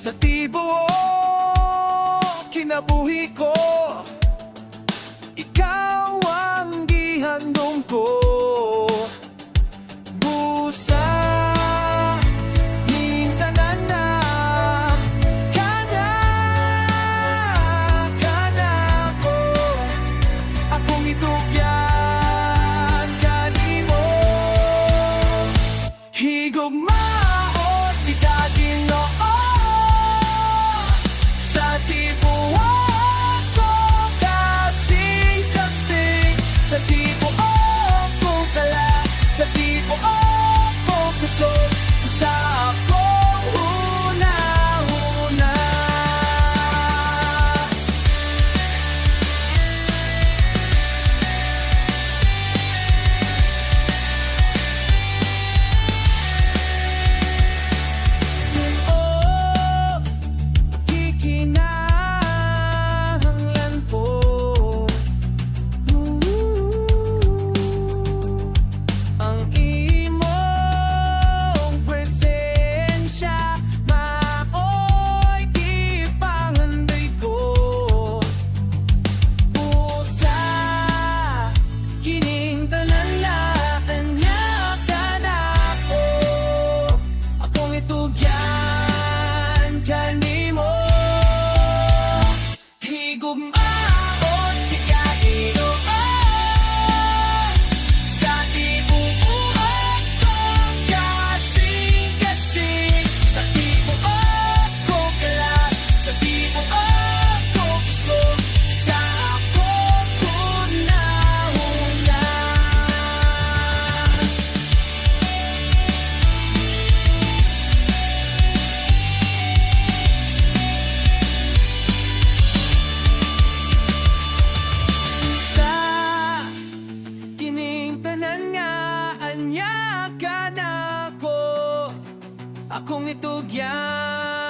Sa tibuok kinabuhi ko, ikaw ang gihandom ko. Busa ning tanan na kana ko, akong itugyan kanimo. Higugmaot kita Ginoo, sa tibuok ko kasing-kasing, sa tibuok ko kala, sa tibuok ko kusog, sa akong hunahuna. Kikinahanglan ko, ang imong presensya, maoy gipanganday ko. Pusa kining tanan na anya ka na ko, akong itugyan kanimo. Higugmaot ika Ginoo, sa tibuok ko kasing-kasing, sa tibuok ko kalat, sa tibuok ko kusog, sa akong hunahuna. Sa kining tanan nga anya ka na ko, akong itugyan